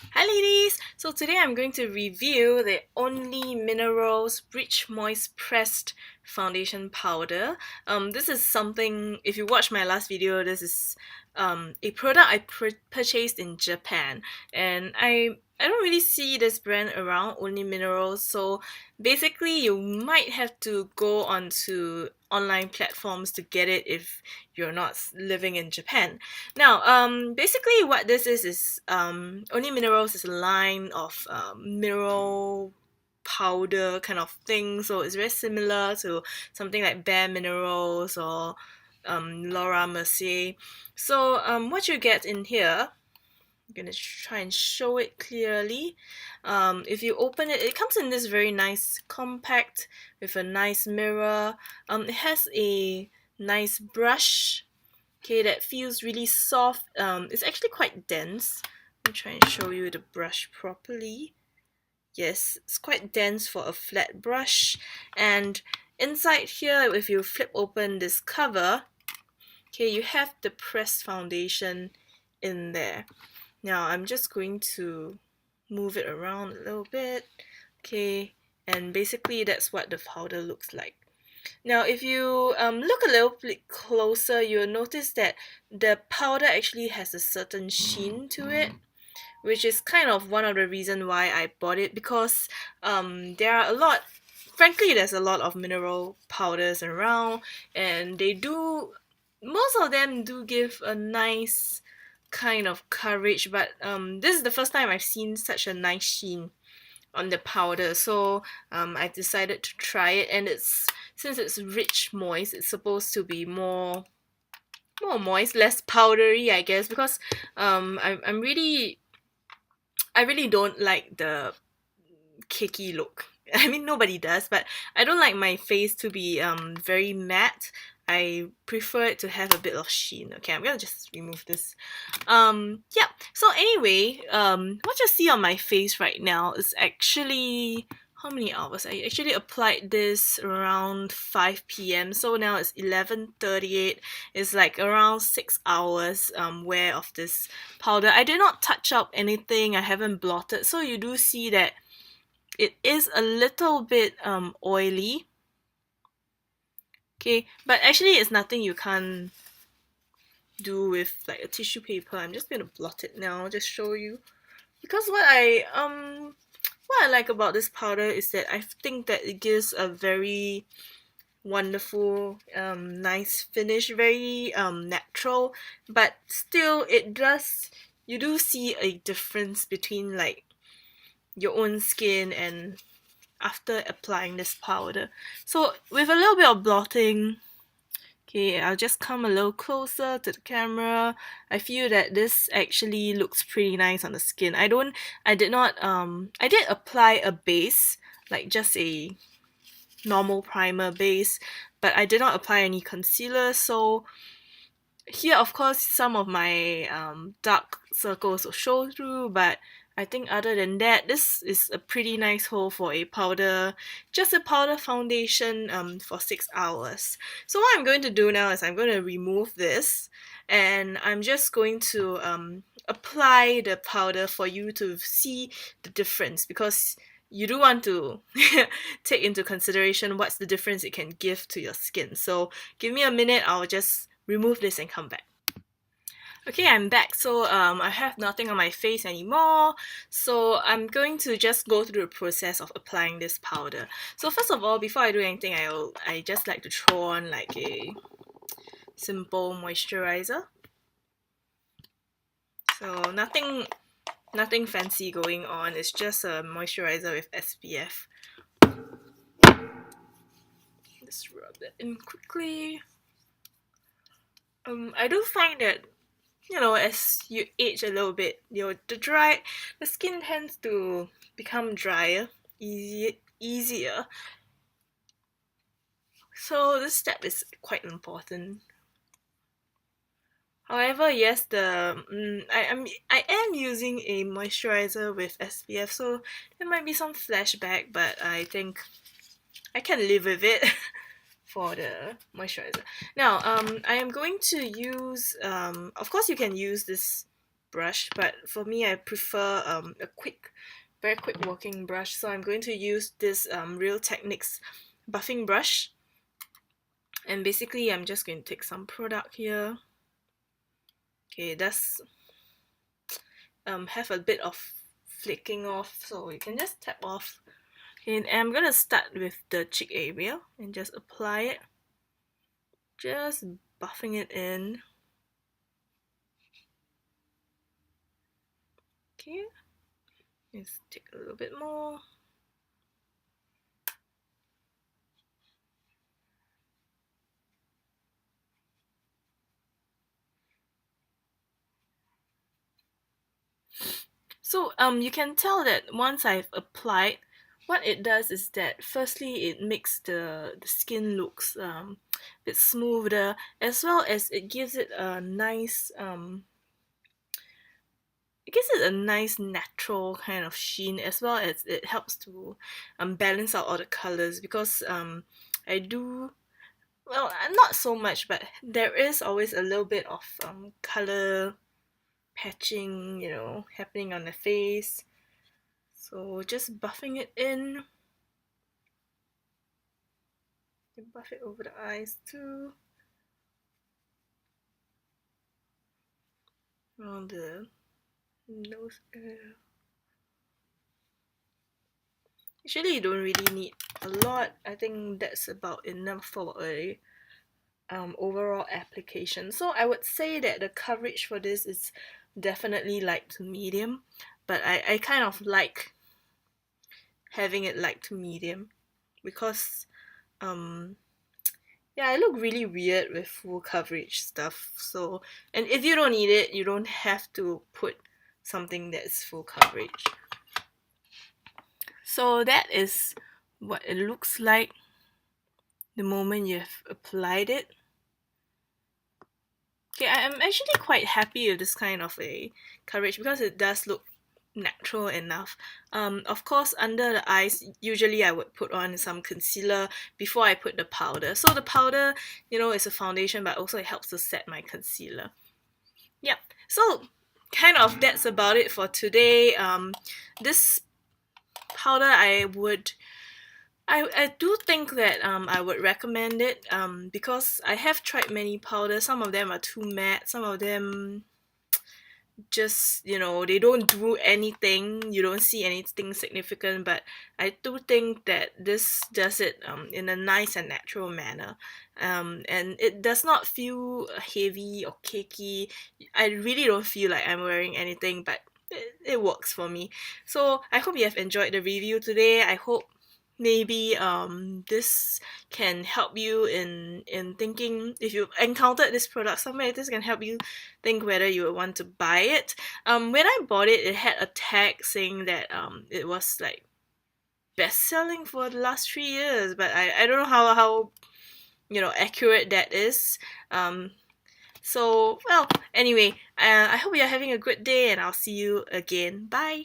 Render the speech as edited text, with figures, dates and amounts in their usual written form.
Hi ladies! So today I'm going to review the Only Minerals Rich Moist Pressed Foundation Powder. This is something, if you watched my last video, this is a product I purchased in Japan. And I don't really see this brand around, Only Minerals, so basically you might have to go onto online platforms to get it if you're not living in Japan. Now, basically, what this is Only Minerals is a line of mineral powder kind of thing. So it's very similar to something like Bare Minerals or Laura Mercier. So what you get in here, I'm gonna try and show it clearly. If you open it, it comes in this very nice compact with a nice mirror. It has a nice brush, okay, that feels really soft. It's actually quite dense. Let me try and show you the brush properly. Yes, it's quite dense for a flat brush. And inside here, if you flip open this cover, okay, you have the pressed foundation in there. Now I'm just going to move it around a little bit, okay, and basically that's what the powder looks like. Now, if you look a little bit closer, you'll notice that the powder actually has a certain sheen to it, which is kind of one of the reasons why I bought it, because there are a lot, frankly, there's a lot of mineral powders around, and most of them do give a nice kind of coverage, but this is the first time I've seen such a nice sheen on the powder, so I decided to try it. And since it's rich moist, it's supposed to be more moist, less powdery, I guess, because I really don't like the cakey look. I mean, nobody does, but I don't like my face to be very matte. I prefer it to have a bit of sheen. Okay, I'm gonna just remove this. Yeah. So anyway, what you see on my face right now is actually how many hours? I actually applied this around 5 p.m. So now it's 11:38. It's like around 6 hours wear of this powder. I did not touch up anything. I haven't blotted. So you do see that it is a little bit oily. Okay, but actually it's nothing you can't do with like a tissue paper. I'm just gonna blot it now, just show you. Because what I like about this powder is that I think that it gives a very wonderful nice finish, very natural, but still you do see a difference between like your own skin and after applying this powder. So with a little bit of blotting, okay, I'll just come a little closer to the camera. I feel that this actually looks pretty nice on the skin. I did apply a base, like just a normal primer base, but I did not apply any concealer. So here, of course, some of my dark circles will show through, but I think other than that, this is a pretty nice haul for a powder, just a powder foundation for 6 hours. So what I'm going to do now is I'm going to remove this, and I'm just going to apply the powder for you to see the difference, because you do want to take into consideration what's the difference it can give to your skin. So give me a minute, I'll just remove this and come back. Okay, I'm back. So I have nothing on my face anymore. So I'm going to just go through the process of applying this powder. So first of all, before I do anything, I just like to throw on like a simple moisturizer. So nothing fancy going on. It's just a moisturizer with SPF. Just rub that in quickly. I do find that, you know, as you age a little bit, the skin tends to become drier, easier. So this step is quite important. However, yes, I am using a moisturizer with SPF, so there might be some flashback, but I think I can live with it for the moisturizer. Now, I am going to use, of course you can use this brush, but for me I prefer a very quick working brush, so I'm going to use this Real Techniques buffing brush. And basically I'm just going to take some product here. Okay, that's have a bit of flicking off, so you can just tap off. Okay, and I'm gonna start with the cheek area and just apply it, just buffing it in. Okay, let's take a little bit more. So you can tell that once I've applied, what it does is that firstly it makes the skin looks a bit smoother, as well as it gives it a nice natural kind of sheen, as well as it helps to balance out all the colors, because I do, well, not so much, but there is always a little bit of color patching, happening on the face. So just buffing it in. You buff it over the eyes too. On the nose area. Actually, you don't really need a lot. I think that's about enough for a overall application. So I would say that the coverage for this is definitely light to medium, but I kind of like having it light to medium, because yeah, I look really weird with full coverage stuff. So, and if you don't need it, you don't have to put something that's full coverage. So that is what it looks like the moment you've applied it. Okay, I'm actually quite happy with this kind of a coverage, because it does look natural enough. Of course, under the eyes, usually I would put on some concealer before I put the powder. So the powder, is a foundation, but also it helps to set my concealer. Yep. So kind of that's about it for today. This powder, I do think that I would recommend it, because I have tried many powders. Some of them are too matte, some of them just, they don't do anything, you don't see anything significant, but I do think that this does it in a nice and natural manner, and it does not feel heavy or cakey. I really don't feel like I'm wearing anything, but it works for me. So I hope you have enjoyed the review today. I hope maybe this can help you in thinking, if you encountered this product somewhere, this can help you think whether you would want to buy it. When I bought it, it had a tag saying that it was like best selling for the last 3 years, but I don't know how accurate that is. So, well, anyway, I hope you're having a good day, and I'll see you again. Bye.